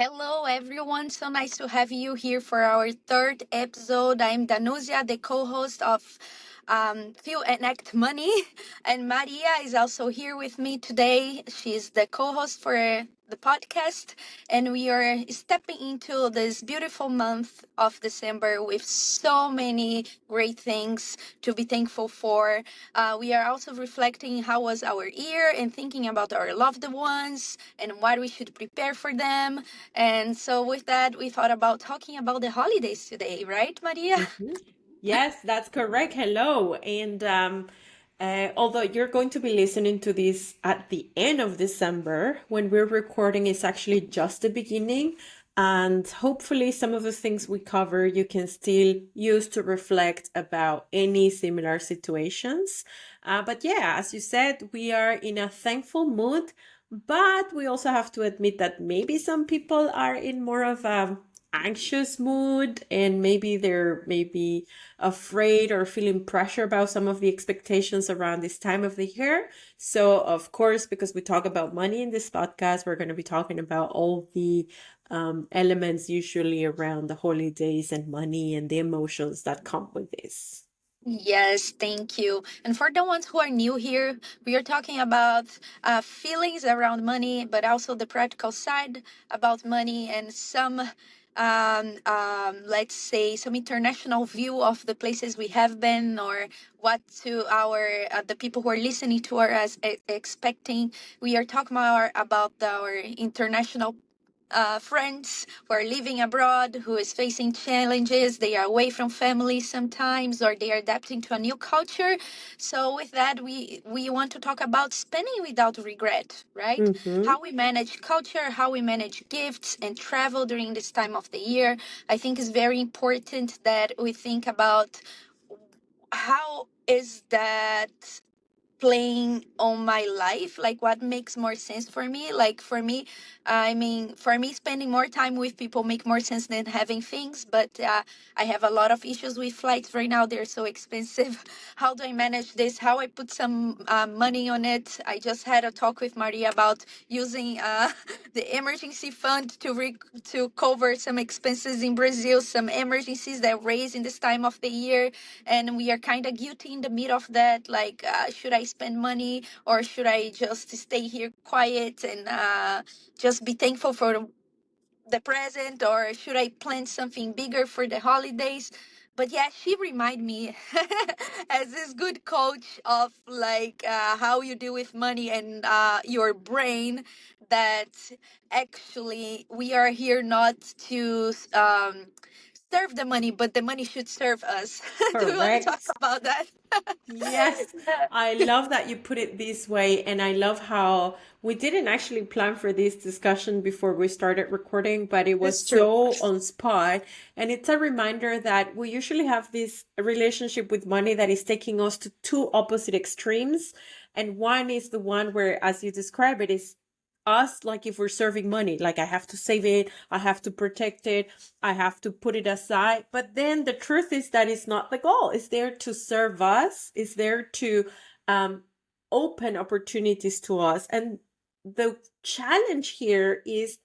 Hello, everyone. So nice to have you here for our third episode. I'm Danusia, the co host of Feel and Act Money. And Maria is also here with me today. She's the co host for the podcast. And we are stepping into this beautiful month of December with so many great things to be thankful for. We are also reflecting how was our year and thinking about our loved ones and what we should prepare for them. And so, with that, we thought about talking about the holidays today, right, Maria? Mhm. Yes, that's correct. Hello. And although you're going to be listening to this at the end of December, when we're recording, it's actually just the beginning. And hopefully, some of the things we cover you can still use to reflect about any similar situations. But yeah, as you said, we are in a thankful mood, but we also have to admit that maybe some people are in more of a anxious mood and maybe they're maybe afraid or feeling pressure about some of the expectations around this time of the year. So of course, because we talk about money in this podcast, we're going to be talking about all the elements usually around the holidays and money and the emotions that come with this. Yes, thank you. And for the ones who are new here, we are talking about feelings around money, but also the practical side about money and some, let's say, some international view of the places we have been or what to our the people who are listening to us expecting. We are talking more about our international friends who are living abroad, who is facing challenges. They are away from family sometimes, or they are adapting to a new culture. So, with that, we want to talk about spending without regret, right? Mm-hmm. How we manage culture, how we manage gifts and travel during this time of the year. I think it's very important that we think about how is that playing on my life, like what makes more sense for me. Like for me, I mean, for me, spending more time with people make more sense than having things, but I have a lot of issues with flights right now. They're so expensive. How do I manage this? How I put some money on it? I just had a talk with Maria about using the emergency fund to cover some expenses in Brazil, some emergencies that raise in this time of the year, and we are kind of guilty in the middle of that. Like, should I spend money or should I just stay here quiet and just be thankful for the present, or should I plan something bigger for the holidays? But yeah, she remind me as this good coach of like how you deal with money and your brain, that actually we are here not to serve the money, but the money should serve us. Do you want to talk Correct. about that? Yes, I love that you put it this way. And I love how we didn't actually plan for this discussion before we started recording, but it was It's true. so on spot. And it's a reminder that we usually have this relationship with money that is taking us to two opposite extremes. And one is the one where, as you describe it, is us, like if we're serving money, like I have to save it, I have to protect it, I have to put it aside. But then the truth is that it's not the goal. It's there to serve us, it's there to um, open opportunities to us. And the challenge here is,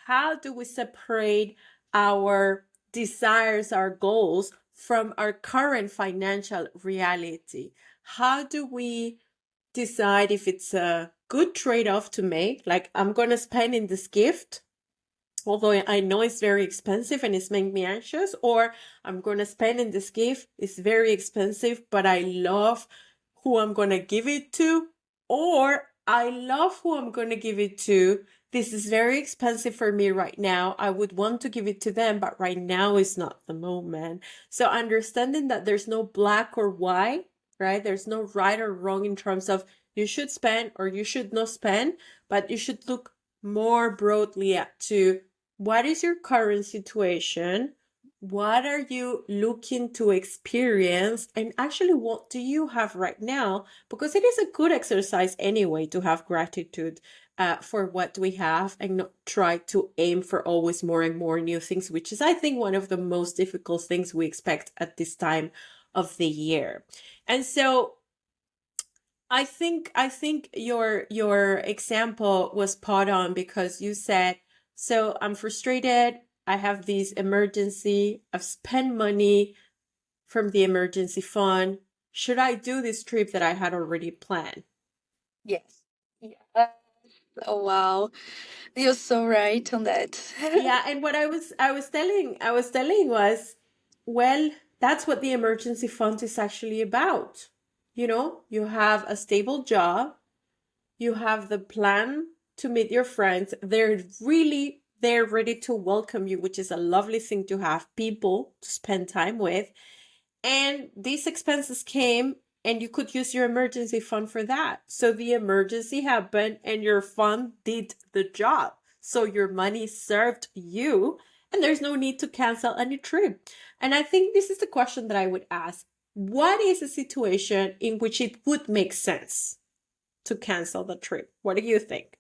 how do we separate our desires, our goals from our current financial reality? How do we decide if it's a good trade-off to make? Like, I'm going to spend in this gift, although I know it's very expensive and it's making me anxious, or I'm going to spend in this gift, it's very expensive, but I love who I'm going to give it to, or I love who I'm going to give it to. This is very expensive for me right now. I would want to give it to them, but right now is not the moment. So understanding that there's no black or white, right? There's no right or wrong in terms of you should spend or you should not spend, but you should look more broadly at to what is your current situation? What are you looking to experience? And actually, what do you have right now? Because it is a good exercise anyway to have gratitude for what we have and not try to aim for always more and more new things, which is, I think, one of the most difficult things we expect at this time of the year. And so I think your example was spot on, because you said So I'm frustrated. I have this emergency. I've spent money from the emergency fund. Should I do this trip that I had already planned? Yes. Yeah. Oh wow. You're so right on that. Yeah, and what I was telling was, well, that's what the emergency fund is actually about. You have a stable job, you have the plan to meet your friends. They're ready to welcome you, which is a lovely thing to have people to spend time with. And these expenses came, and you could use your emergency fund for that. So the emergency happened and your fund did the job. So your money served you, and there's no need to cancel any trip. And I think this is the question that I would ask. What is a situation in which it would make sense to cancel the trip? What do you think?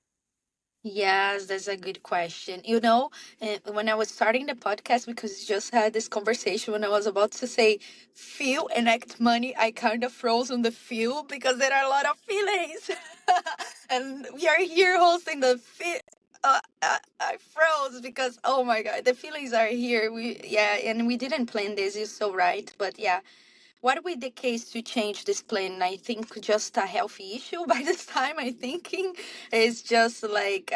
Yes, that's a good question. When I was starting the podcast, because we just had this conversation when I was about to say feel and act money, I kind of froze on the feel because there are a lot of feelings. And we are here hosting the feel. I froze because oh my god, the feelings are here. And we didn't plan this. You're so right, but yeah, what would the case to change this plan? I think just a healthy issue by this time. I'm thinking is just like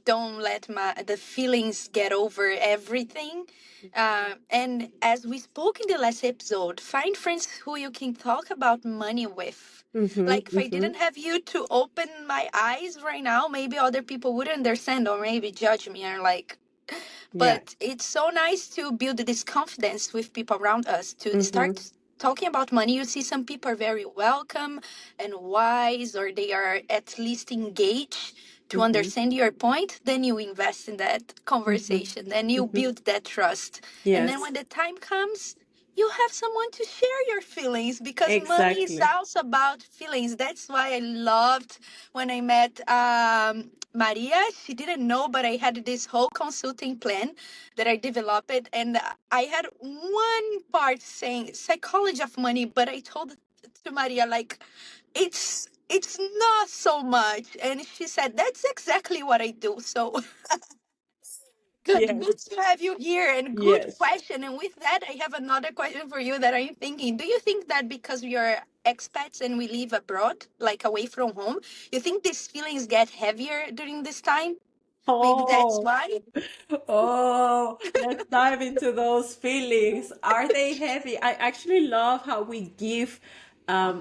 don't let the feelings get over everything. And as we spoke in the last episode, find friends who you can talk about money with. Mm-hmm, Like if I mm-hmm. didn't have you to open my eyes right now, maybe other people wouldn't understand or maybe judge me or like, Yeah. but it's so nice to build this confidence with people around us to Mm-hmm, start talking about money. You see some people are very welcome and wise, or they are at least engaged to mm-hmm, understand your point. Then you invest in that mm-hmm, conversation, then you mm-hmm. build that trust. And then when Yes, the time comes, you have someone to share your feelings because money is exactly. also about feelings. That's why I loved when I met Maria. She didn't know, but I had this whole consulting plan that I developed, and I had one part saying psychology of money, but I told to Maria like it's not so much, and she said that's exactly what I do. So good Yes, to have you here, and good yes. question. And with that, I have another question for you that I'm thinking. Do you think that because we are expats and we live abroad, like away from home, you think these feelings get heavier during this time? Maybe that's Oh, why. oh, let's dive into those feelings. Are they heavy? I actually love how we give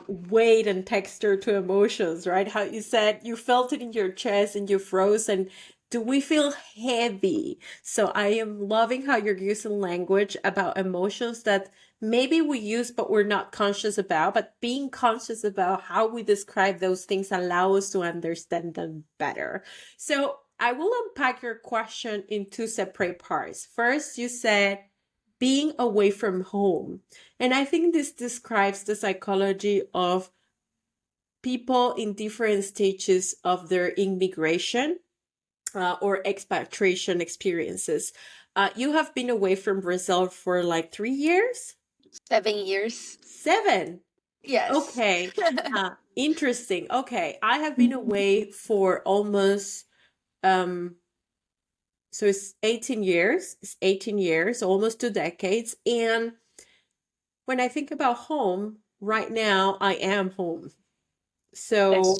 weight and texture to emotions, right? How you said you felt it in your chest and you froze. And do we feel heavy? So I am loving how you're using language about emotions that maybe we use but we're not conscious about. But being conscious about how we describe those things allow us to understand them better. So I will unpack your question in two separate parts. First, you said being away from home. And I think this describes the psychology of people in different stages of their immigration or expatriation experiences. You have been away from Brazil for like 3 years? 7 years. 7. Yes. Okay. Interesting. Okay. I have been away for almost um so it's 18 years. It's 18 years, almost 2 decades. And when I think about home, right now I am home. That's So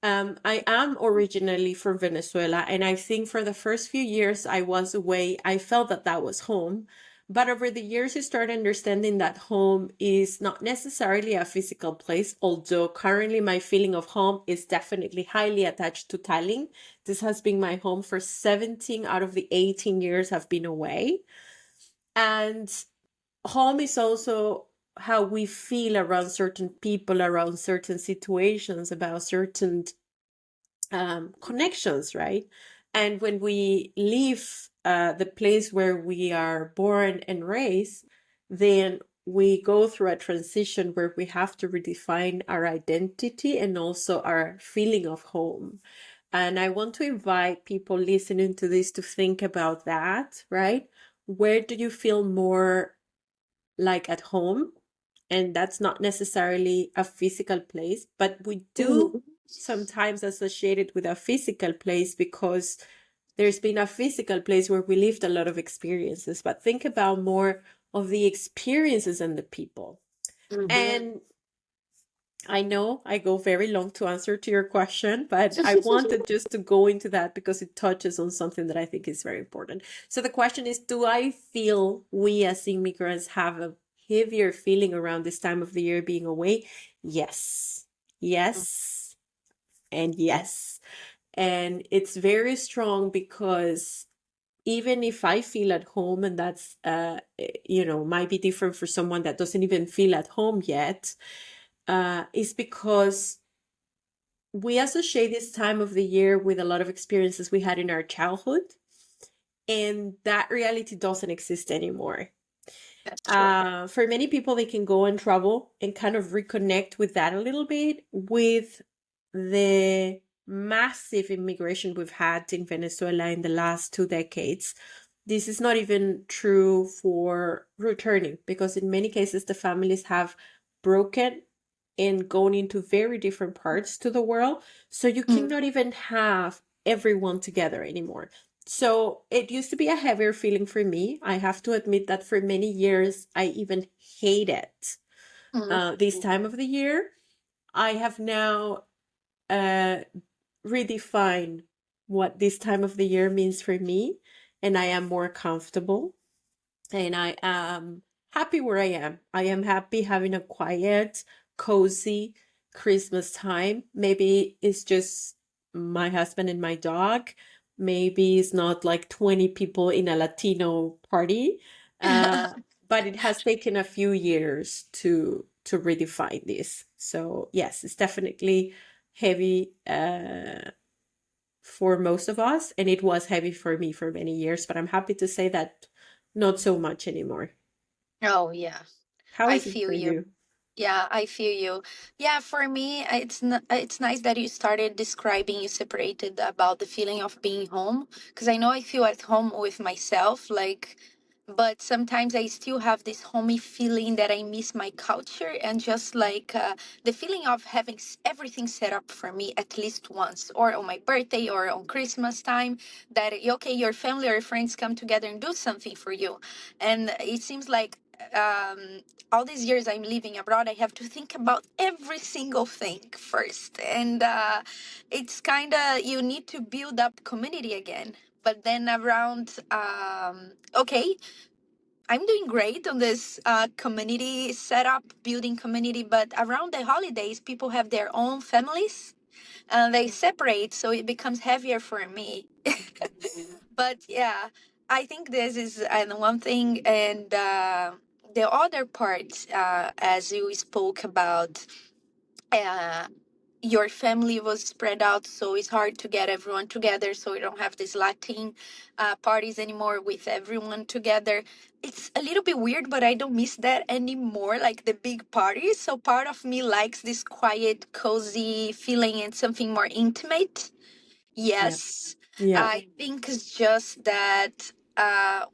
I am originally from Venezuela, and I think for the first few years I was away, I felt that that was home. But over the years, you start understanding that home is not necessarily a physical place, although currently my feeling of home is definitely highly attached to Tallinn. This has been my home for 17 out of the 18 years I've been away. And home is also how we feel around certain people, around certain situations, about certain connections, right? And when we leave the place where we are born and raised, then we go through a transition where we have to redefine our identity and also our feeling of home. And I want to invite people listening to this to think about that, right? Where do you feel more like at home? And that's not necessarily a physical place, but we do sometimes associate it with a physical place because There's been a physical place where we lived a lot of experiences, but think about more of the experiences and the people. Mm-hmm. And I know I go very long to answer to your question, but I wanted just to go into that because it touches on something that I think is very important. So the question is, do I feel we as immigrants have a heavier feeling around this time of the year being away? Yes. Yes. And yes. And it's very strong because even if I feel at home, and that's, might be different for someone that doesn't even feel at home yet, is because we associate this time of the year with a lot of experiences we had in our childhood, and that reality doesn't exist anymore. That's true. For many people, they can go and travel and kind of reconnect with that a little bit with the massive immigration we've had in Venezuela in the last 2 decades. This is not even true for returning because in many cases the families have broken and gone into very different parts to the world. So you Mm, cannot even have everyone together anymore. So it used to be a heavier feeling for me. I have to admit that for many years, I even hated mm. this time of the year. I have now uh, redefined what this time of the year means for me, and I am more comfortable and I am happy where I am. I am happy having a quiet, cozy Christmas time. Maybe it's just my husband and my dog. Maybe it's not like 20 people in a Latino party. Uh, but it has taken a few years to redefine this. So yes, it's definitely heavy for most of us, and it was heavy for me for many years, but I'm happy to say that not so much anymore. Oh, yeah. How I is it feel for you. you? Yeah, I feel you. Yeah, for me, it's nice that you started describing you separated about the feeling of being home because I know I feel at home with myself, like, but sometimes I still have this homey feeling that I miss my culture and just like the feeling of having everything set up for me at least once, or on my birthday or on Christmas time, that okay, your family or friends come together and do something for you, and it seems like. All these years I'm living abroad, I have to think about every single thing first. And it's kind of, you need to build up community again. But then around, okay, I'm doing great on this community setup, building community. But around the holidays, people have their own families and they separate. So it becomes heavier for me. But yeah, I think this is one thing. And the other part, as you spoke about, uh, your family was spread out, so it's hard to get everyone together. So we don't have these Latin parties anymore with everyone together. It's a little bit weird, but I don't miss that anymore, like the big parties. So part of me likes this quiet, cozy feeling and something more intimate. Yeah. Yes, Yeah. I think it's just that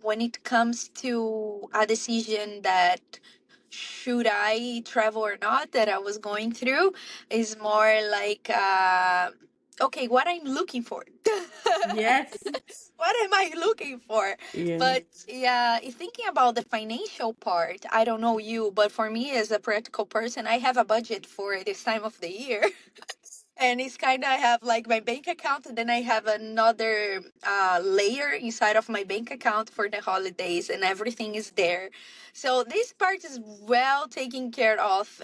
when it comes to a decision that should I travel or not that I was going through is more like, okay, what I'm looking for. Yes. What am I looking for? Yeah. But yeah, thinking about the financial part, I don't know you, but for me as a practical person, I have a budget for this time of the year. And it's kind of, I have like my bank account, and then I have another layer inside of my bank account for the holidays, and everything is there. So this part is well taken care of.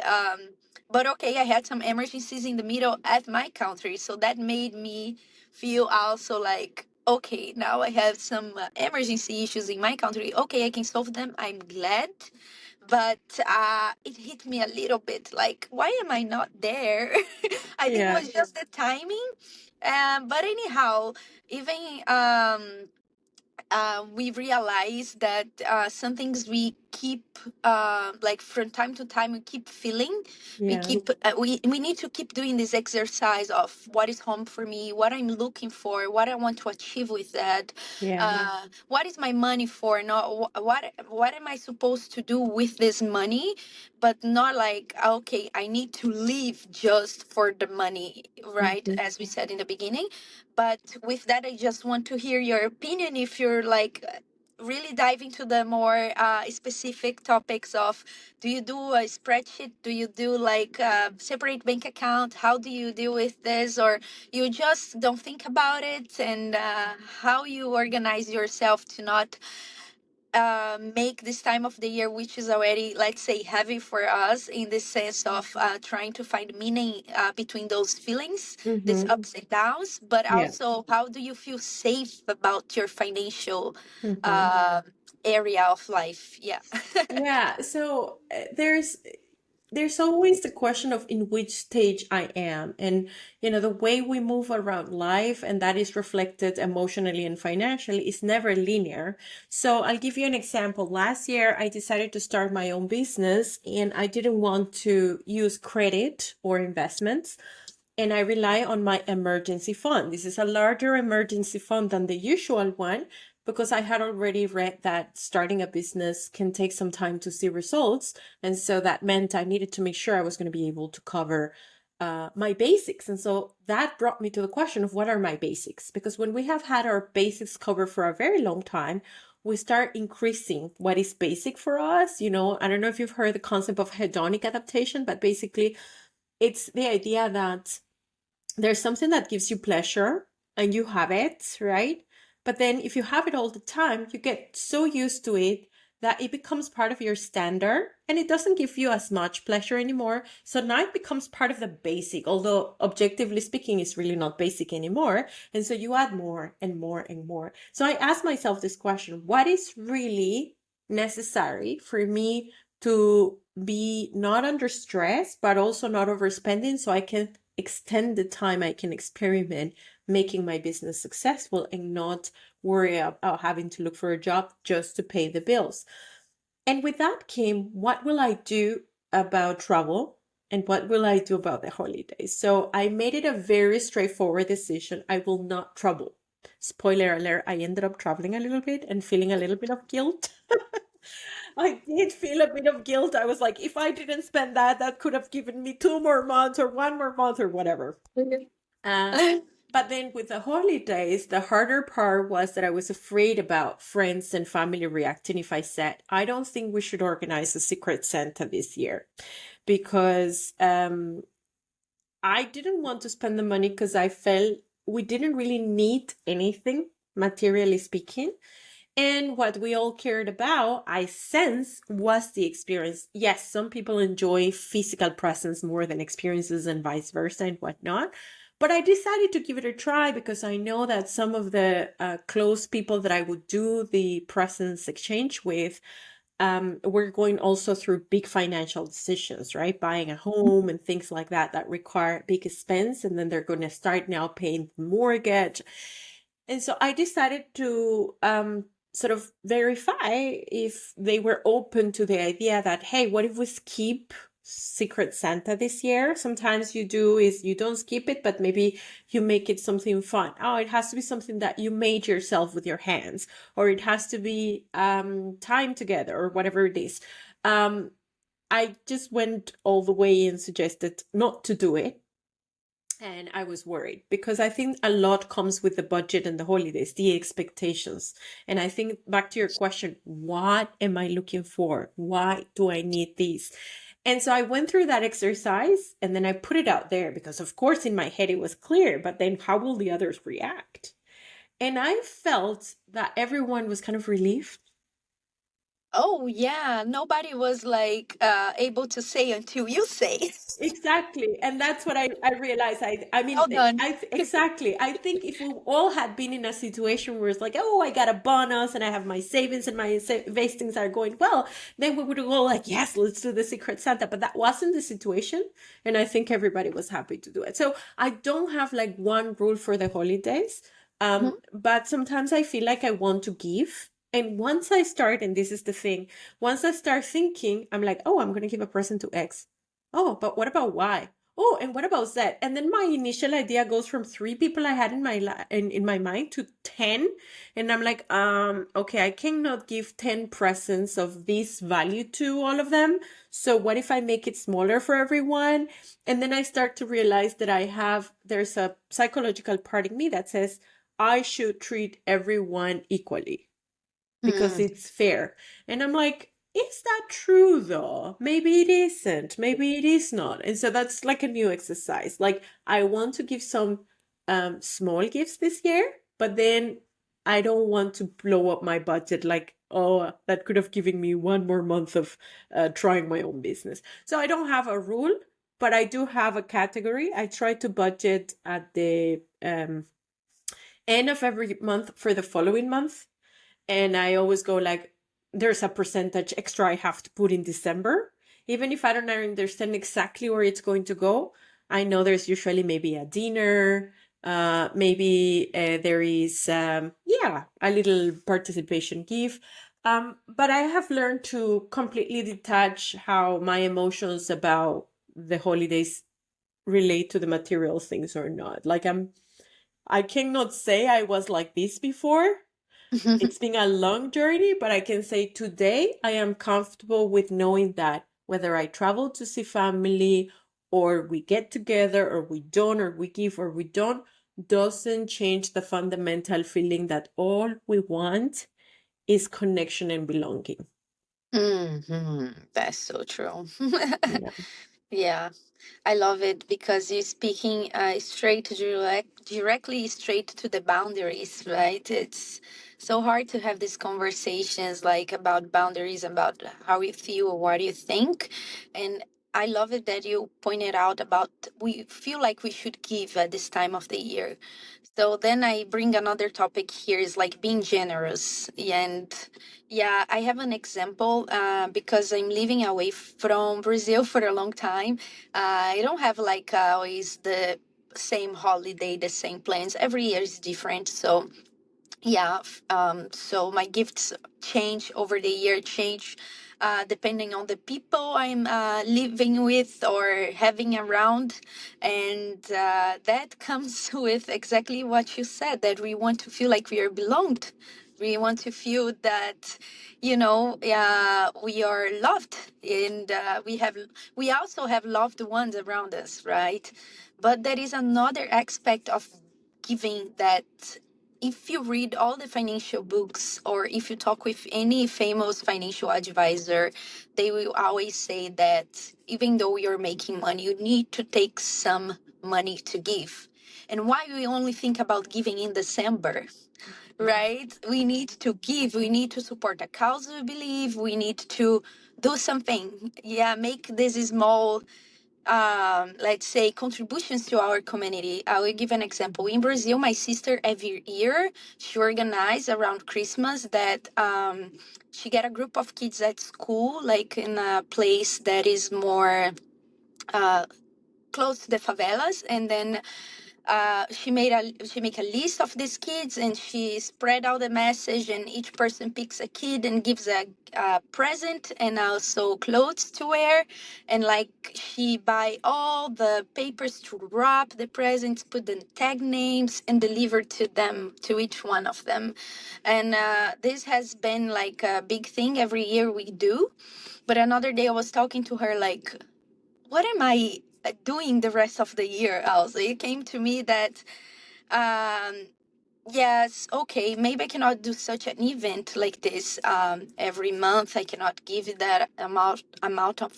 But okay, I had some emergencies in the middle at my country, so that made me feel also like, okay, now I have some emergency issues in my country. Okay, I can solve them. I'm glad. But it hit me a little bit like, why am I not there? I think it Yeah. was just the timing. But anyhow, even we realized that some things we keep like from time to time we keep feeling, we Yeah. keep we need to keep doing this exercise of what is home for me, what I'm looking for, what I want to achieve with that, Yeah. what is my money for, not what am I supposed to do with this money, but not like, okay, I need to live just for the money, right, Mhm. as we said in the beginning. But with that, I just want to hear your opinion, if you're like really dive into the more specific topics of, do you do a spreadsheet, do you do like separate bank account, how do you deal with this, or you just don't think about it, and how you organize yourself to not make this time of the year, which is already, let's say, heavy for us in the sense of trying to find meaning between those feelings, these Mhm. ups and downs, but Yeah. also how do you feel safe about your financial Mhm. uh, area of life? Yeah. Yeah, so there's always the question of in which stage I am, and the way we move around life, and that is reflected emotionally and financially, is never linear. So I'll give you an example. Last year I decided to start my own business, and I didn't want to use credit or investments, and I rely on my emergency fund. This is a larger emergency fund than the usual one because I had already read that starting a business can take some time to see results. And so that meant I needed to make sure I was going to be able to cover my basics. And so that brought me to the question of what are my basics? Because when we have had our basics covered for a very long time, we start increasing what is basic for us. I don't know if you've heard the concept of hedonic adaptation, but basically it's the idea that there's something that gives you pleasure and you have it, right? But then if you have it all the time, you get so used to it that it becomes part of your standard and it doesn't give you as much pleasure anymore. So now it becomes part of the basic, although objectively speaking, it's really not basic anymore. And so you add more and more and more. So I asked myself this question: what is really necessary for me to be not under stress, but also not overspending so I can extend the time I can experiment making my business successful and not worry about having to look for a job just to pay the bills. And with that came, what will I do about travel? And what will I do about the holidays? So I made it a very straightforward decision. I will not travel. Spoiler alert, I ended up traveling a little bit and feeling a little bit of guilt. I did feel a bit of guilt. I was like, if I didn't spend that, that could have given me 2 more months or 1 more month or whatever. Uh, but then with the holidays, the harder part was that I was afraid about friends and family reacting if I said, I don't think we should organize a secret Santa this year because I didn't want to spend the money because I felt we didn't really need anything, materially speaking. And what we all cared about, I sense, was the experience. Yes, some people enjoy physical presence more than experiences and vice versa and whatnot. But I decided to give it a try because I know that some of the close people that I would do the presence exchange with, we're going also through big financial decisions, right? Buying a home and things like that that require big expense. And then they're going to start now paying the mortgage. And so I decided to sort of verify if they were open to the idea that, hey, what if we skip Secret Santa this year? Sometimes you do is you don't skip it, but maybe you make it something fun. Oh, it has to be something that you made yourself with your hands, or it has to be time together, or whatever it is. I just went all the way and suggested not to do it, and I was worried because I think a lot comes with the budget and the holidays, the expectations. And I think back to your question, what am I looking for? Why do I need these? And so I went through that exercise and then I put it out there because, of course, in my head it was clear, but then how will the others react? And I felt that everyone was kind of relieved. Oh yeah, nobody was like able to say until you say. Exactly. And that's what I realized. I mean, Well done. exactly. I think if we all had been in a situation where it's like, oh, I got a bonus and I have my savings and my investings are going well, then we would go like, yes, let's do the Secret Santa. But that wasn't the situation. And I think everybody was happy to do it. So I don't have like one rule for the holidays. Mhm. But sometimes I feel like I want to give. And once I start, and this is the thing, once I start thinking, I'm like, oh, I'm going to give a present to X. Oh, but what about Y? Oh, and what about Z? And then my initial idea goes from three people I had in my in my mind to 10. And I'm like, okay, I cannot give 10 presents of this value to all of them. So what if I make it smaller for everyone? And then I start to realize that there's a psychological part in me that says I should treat everyone equally because Mm. it's fair. And I'm like, is that true though? Maybe it isn't. Maybe it is not. And so that's like a new exercise. Like I want to give some small gifts this year, but then I don't want to blow up my budget like, oh, that could have given me one more month of trying my own business. So I don't have a rule, but I do have a category. I try to budget at the end of every month for the following month, and I always go like, there's a percentage extra I have to put in December. Even if I don't understand exactly where it's going to go, I know there's usually maybe a dinner, maybe there is, yeah, a little participation gift. But I have learned to completely detach how my emotions about the holidays relate to the material things or not. Like I cannot say I was like this before. It's been a long journey, but I can say today I am comfortable with knowing that whether I travel to see family or we get together or we don't, or we give or we don't, doesn't change the fundamental feeling that all we want is connection and belonging. That's so true. Yeah. Yeah, I love it because you're speaking directly straight to the boundaries, right? It's so hard to have these conversations like about boundaries, about how you feel or what you think. And I love it that you pointed out about we feel like we should give at this time of the year. So then I bring another topic here is like being generous. And yeah, I have an example because I'm living away from Brazil for a long time. I don't have like always the same holiday, the same plans. Every year is different. So yeah, so my gifts change over the year, change depending on the people I'm living with or having around. And that comes with exactly what you said, that we want to feel like we are belonged. We want to feel that, we are loved, and we also have loved ones around us, right? But there is another aspect of giving that if you read all the financial books or if you talk with any famous financial advisor, they will always say that even though you're making money, you need to take some money to give. And why we only think about giving in December, right? We need to give, we need to support a cause we believe, we need to do something. Yeah, make this small let's say contributions to our community. I will give an example. In Brazil, my sister every year she organized around Christmas that she get a group of kids at school, like in a place that is more uh, close to the favelas, and then she make a list of these kids and she spread out the message, and each person picks a kid and gives a present and also clothes to wear, and like she buy all the papers to wrap the presents, put the tag names and deliver to them, to each one of them. And this has been like a big thing every year we do. But another day I was talking to her like, what am I doing the rest of the year, also? It came to me that, um, yes, okay, maybe I cannot do such an event like this every month. I cannot give that amount of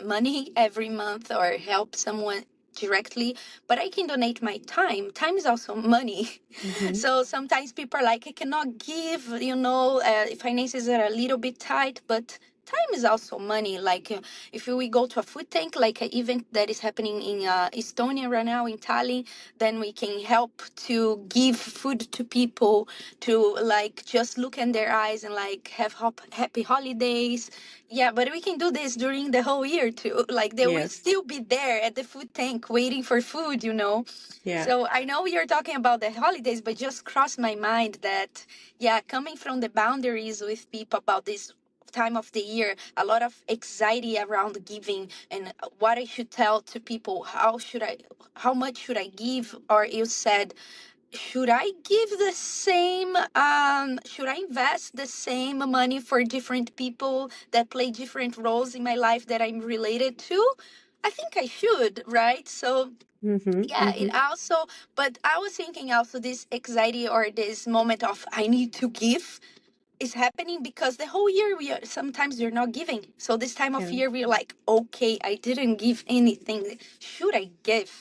money every month or help someone directly, but I can donate my time. Time is also money. Mm-hmm. So sometimes people are like, I cannot give, finances are a little bit tight, but time is also money. Like if we go to a food tank, like an event that is happening in Estonia right now in Tallinn, then we can help to give food to people, to like just look in their eyes and like have happy holidays. Yeah, but we can do this during the whole year too. Like they will Yes. still be there at the food tank waiting for food, you know. Yeah. So I know you're talking about the holidays, but just crossed my mind that, yeah, coming from the boundaries with people about this time of the year, a lot of anxiety around giving and what I should tell to people. How much should I give? Or you said, should I give the same, should I invest the same money for different people that play different roles in my life that I'm related to? I think I should, right? So Mm-hmm. yeah, it Mm-hmm. also, but I was thinking also this anxiety or this moment of I need to give is happening because the whole year sometimes we're not giving. So this time of Yeah. year we're like, okay, I didn't give anything, should I give?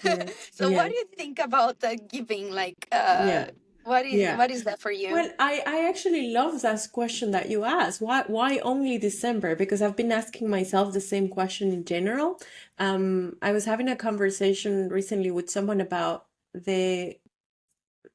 Yes. So what do Yes. you think about giving, like Yeah. Yeah. what is that for you? Well, I actually love that question that you asked. Why only December? Because I've been asking myself the same question in general. I was having a conversation recently with someone about the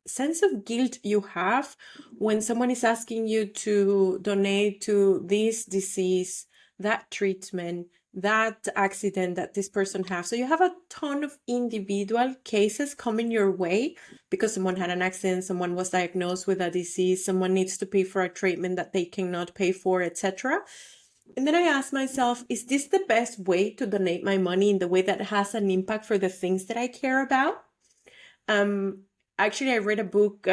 sense of guilt you have when someone is asking you to donate to this disease, that treatment, that accident that this person has. So you have a ton of individual cases coming your way because someone had an accident, someone was diagnosed with a disease, someone needs to pay for a treatment that they cannot pay for, etc. And then I ask myself, is this the best way to donate my money in the way that has an impact for the things that I care about? Um, Actually, I read a book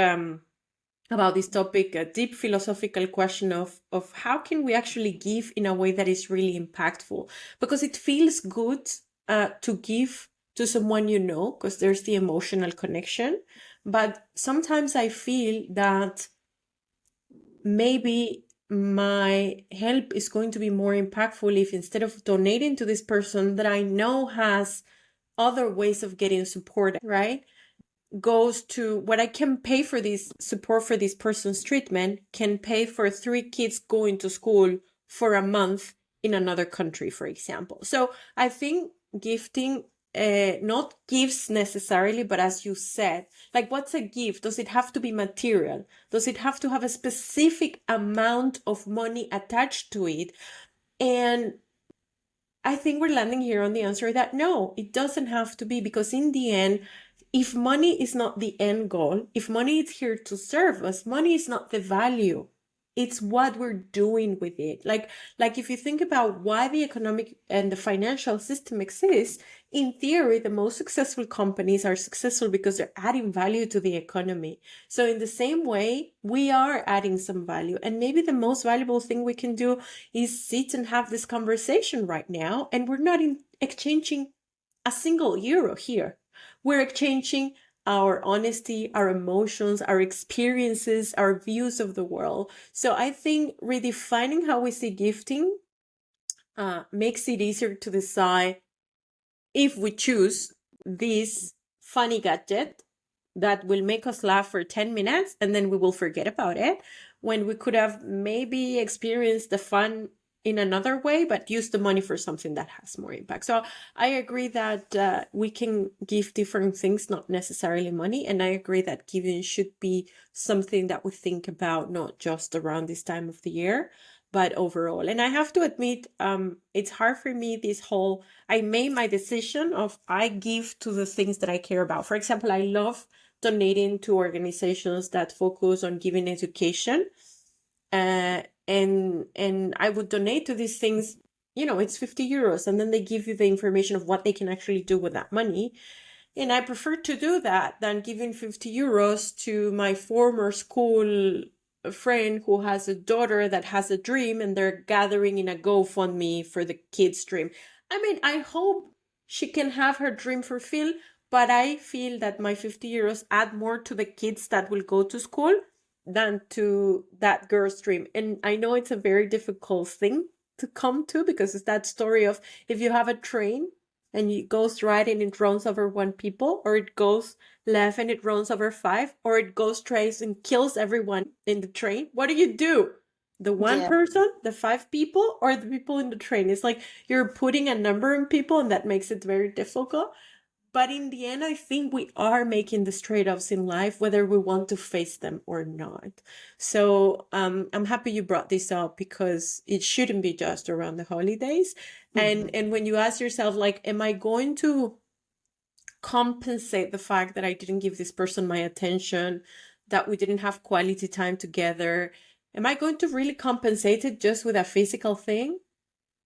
about this topic, a deep philosophical question of how can we actually give in a way that is really impactful? Because it feels good to give to someone you know, because there's the emotional connection. But sometimes I feel that maybe my help is going to be more impactful if instead of donating to this person that I know has other ways of getting support, right? Goes to what I can pay for this support for this person's treatment, can pay for 3 kids going to school for a month in another country, for example. So I think gifting, not gifts necessarily, but as you said, like what's a gift? Does it have to be material? Does it have to have a specific amount of money attached to it? And I think we're landing here on the answer that no, it doesn't have to be, because in the end, if money is not the end goal, if money is here to serve us, money is not the value. It's what we're doing with it. Like if you think about why the economic and the financial system exists, in theory, the most successful companies are successful because they're adding value to the economy. So in the same way, we are adding some value. And maybe the most valuable thing we can do is sit and have this conversation right now. And we're not exchanging a single euro here. We're exchanging our honesty, our emotions, our experiences, our views of the world. So I think redefining how we see gifting makes it easier to decide if we choose this funny gadget that will make us laugh for 10 minutes and then we will forget about it, when we could have maybe experienced the fun in another way, but use the money for something that has more impact. So I agree that we can give different things, not necessarily money. And I agree that giving should be something that we think about, not just around this time of the year, but overall. And I have to admit, it's hard for me, this whole, I made my decision of I give to the things that I care about. For example, I love donating to organizations that focus on giving education. And I would donate to these things, it's 50 euros, and then they give you the information of what they can actually do with that money. And I prefer to do that than giving 50 euros to my former school friend who has a daughter that has a dream and they're gathering in a GoFundMe for the kid's dream. I mean, I hope she can have her dream fulfilled, but I feel that my 50 euros add more to the kids that will go to school than to that girl's dream. And I know it's a very difficult thing to come to, because it's that story of if you have a train and it goes right and it runs over one people, or it goes left and it runs over five, or it goes straight and kills everyone in the train, what do you do? The one Yeah. person, the five people, or the people in the train. It's like you're putting a number on people, and that makes it very difficult. But in the end, I think we are making these trade-offs in life, whether we want to face them or not. So I'm happy you brought this up because it shouldn't be just around the holidays. Mhm. And when you ask yourself, like, am I going to compensate the fact that I didn't give this person my attention, that we didn't have quality time together? Am I going to really compensate it just with a physical thing?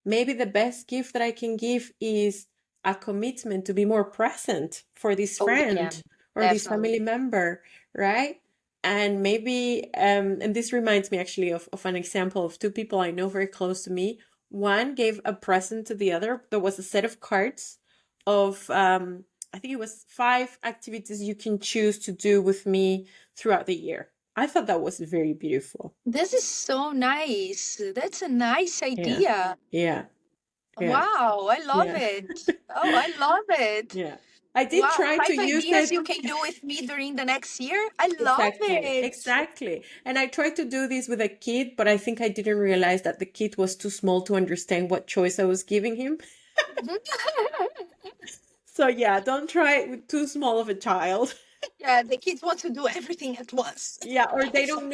Maybe the best gift that I can give is a commitment to be more present for this Oh yeah, friend or this definitely. family member, right? And maybe, and this reminds me actually of an example of two people I know very close to me. One gave a present to the other. There was a set of cards of, I think it was 5 activities you can choose to do with me throughout the year. I thought that was very beautiful. This is so nice. That's a nice Yeah, idea. yeah, yeah, Wow, I love yeah. it. Oh, I love it. Yeah. I did Wow, try to five use ideas it. you can do with me during the next year. I love Exactly. it. Exactly. And I tried to do this with a kid, but I think I didn't realize that the kid was too small to understand what choice I was giving him. So yeah, don't try it with too small of a child. Yeah, the kids want to do everything at once. Yeah, or they don't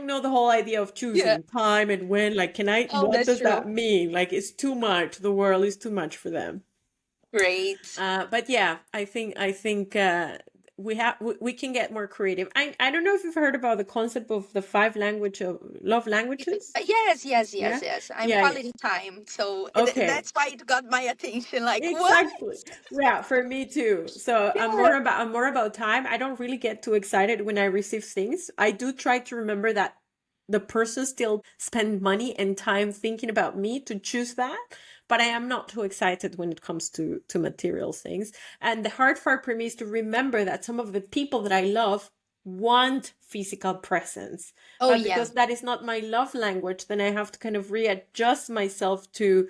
know the whole idea of Yeah. choosing time and when, like, can I, Oh, what that's does that true. mean? Like, it's too much. The world is too much for them. Great. But yeah, I think we can get more creative. I don't know if you've heard about the concept of the five language of love languages. Yes, yes, yes, Yeah, yes. I'm yeah, yeah. quality time. So Okay, that's why it got my attention. Like, what? exactly. Yeah, for me too. So Yeah. I'm more about time. I don't really get too excited when I receive things. I do try to remember that the person still spend money and time thinking about me to choose that, but I am not too excited when it comes to material things. And the hard part for me is to remember that some of the people that I love want physical presence. Oh, But yeah. because that is not my love language, then I have to kind of readjust myself to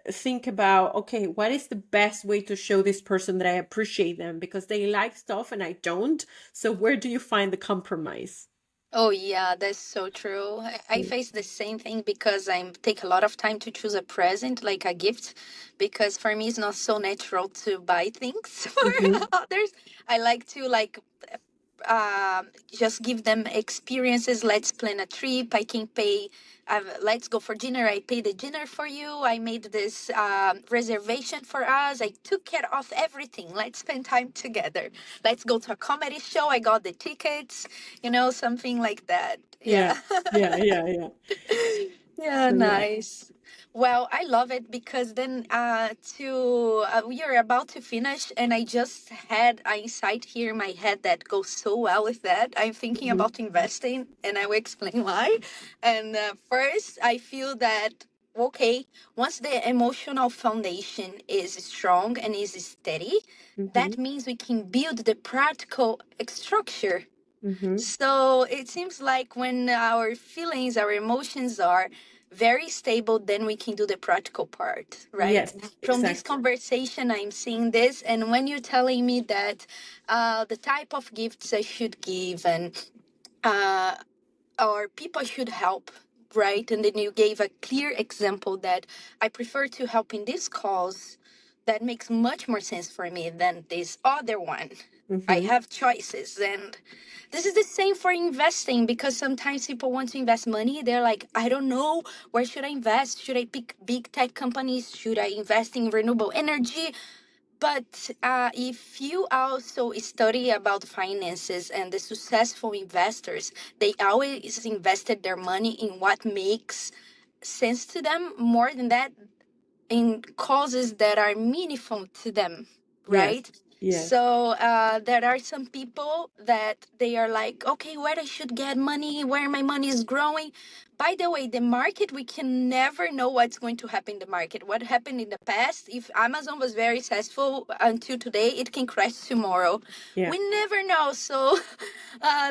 think about, okay, what is the best way to show this person that I appreciate them, because they like stuff and I don't. So where do you find the compromise? Oh yeah, that's so true. I Mm. face the same thing because I take a lot of time to choose a present, like a gift, because for me it's not so natural to buy things for Mhm. others. I like to just give them experiences. Let's plan a trip. I can pay. Let's go for dinner. I pay the dinner for you. I made this reservation for us. I took care of everything. Let's spend time together. Let's go to a comedy show. I got the tickets. Something like that. Yeah, Yeah. yeah, yeah, yeah. Yeah, So yeah. nice. Well, I love it because then we are about to finish, and I just had an insight here in my head that goes so well with that. I'm thinking Mhm. about investing, and I will explain why. And first, I feel that okay, once the emotional foundation is strong and is steady, that Mhm. means we can build the practical structure. Mhm. So it seems like when our feelings, our emotions are very stable, then we can do the practical part, right? Yes, From this exactly. conversation, I'm seeing this. And when you're telling me that the type of gifts I should give and uh, or people should help, right? And then you gave a clear example that I prefer to help in this cause. That makes much more sense for me than this other one. I Mhm. have choices, and this is the same for investing because sometimes people want to invest money. They're like, I don't know, where should I invest? Should I pick big tech companies? Should I invest in renewable energy? But if you also study about finances and the successful investors, they always invested their money in what makes sense to them more than that in causes that are meaningful to them, Yes. right? Yes. So there are some people that they are like, okay, where I should get money, where my money is growing. By the way, the market, we can never know what's going to happen in the market. What happened in the past, if Amazon was very successful until today, it can crash tomorrow. Yeah. We never know. So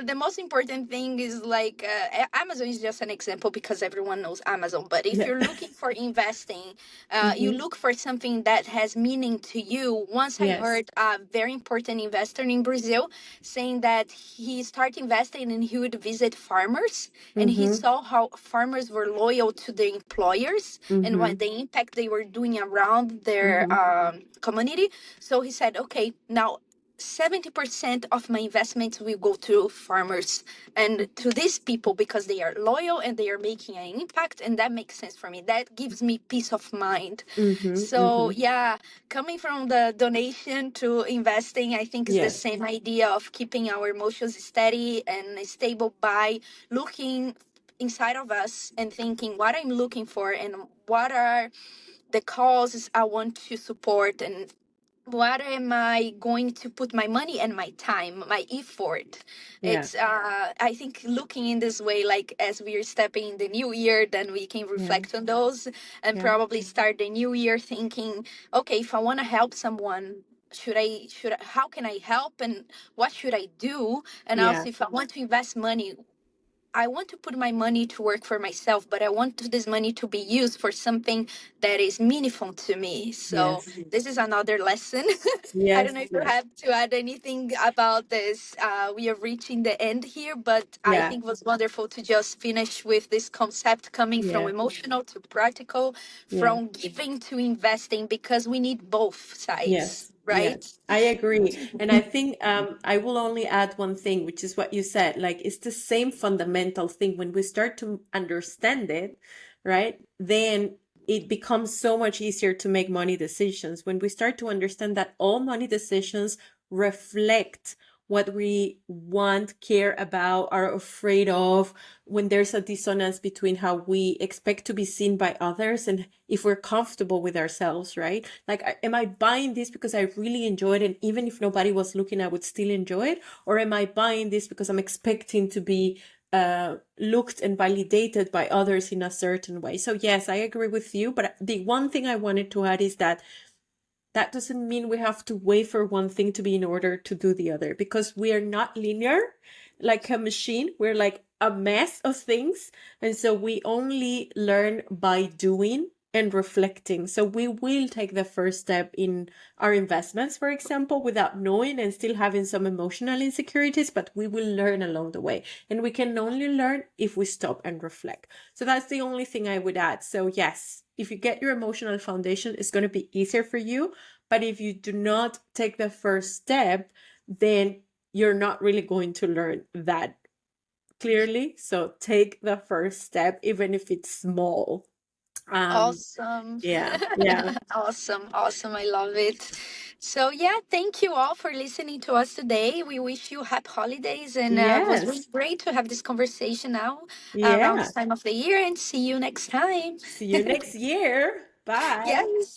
the most important thing is like Amazon is just an example because everyone knows Amazon. But if Yeah. you're looking for investing, you Mhm. look for something that has meaning to you. Once I Yes. heard a very important investor in Brazil saying that he started investing and he would visit farmers and he Mhm. saw farmers were loyal to their employers and what Mm-hmm. the impact they were doing around their Mm-hmm. community. So he said, okay, now 70% of my investments will go to farmers and to these people because they are loyal and they are making an impact. And that makes sense for me. That gives me peace of mind. Mm-hmm. So, Mm-hmm. yeah, coming from the donation to investing, I think is the Yes. same idea of keeping our emotions steady and stable by looking inside of us and thinking what I'm looking for and what are the causes I want to support and what am I going to put my money and my time, my effort. Yeah. It's I think looking in this way, like as we are stepping in the new year, then we can Yeah. reflect on those and Yeah. probably start the new year thinking, okay, if I want to help someone, how can I help and what should I do? And Yeah. also if I want to invest money, I want to put my money to work for myself, but I want this money to be used for something that is meaningful to me. So Yes. this is another lesson. I don't Yes. know if you Yes. have to add anything about this. We are reaching the end here, but I Yeah. think it was wonderful to just finish with this concept coming from Yeah. emotional to practical, Yeah. from giving to investing, because we need both sides, Yes, yes, right? I agree. And I think I will only add one thing, which is what you said. Like, it's the same fundamental thing. When we start to understand it, right, then it becomes so much easier to make money decisions. When we start to understand that all money decisions reflect what we want, care about, are afraid of, when there's a dissonance between how we expect to be seen by others and if we're comfortable with ourselves, right? Like, am I buying this because I really enjoy it, and even if nobody was looking, I would still enjoy it? Or am I buying this because I'm expecting to be looked and validated by others in a certain way? So yes, I agree with you. But the one thing I wanted to add is that that doesn't mean we have to wait for one thing to be in order to do the other, because we are not linear like a machine. We're like a mess of things. And so we only learn by doing and reflecting. So we will take the first step in our investments, for example, without knowing and still having some emotional insecurities, but we will learn along the way. And we can only learn if we stop and reflect. So that's the only thing I would add. So yes, if you get your emotional foundation, it's going to be easier for you. But if you do not take the first step, then you're not really going to learn that clearly. So take the first step, even if it's small. Um, Awesome. yeah, yeah, Awesome. Awesome. I love it. So, yeah, thank you all for listening to us today. We wish you happy holidays, and it was really yes, great to have this conversation now around yeah. this time of the year, and see you next time. See you next year. Bye. Yes.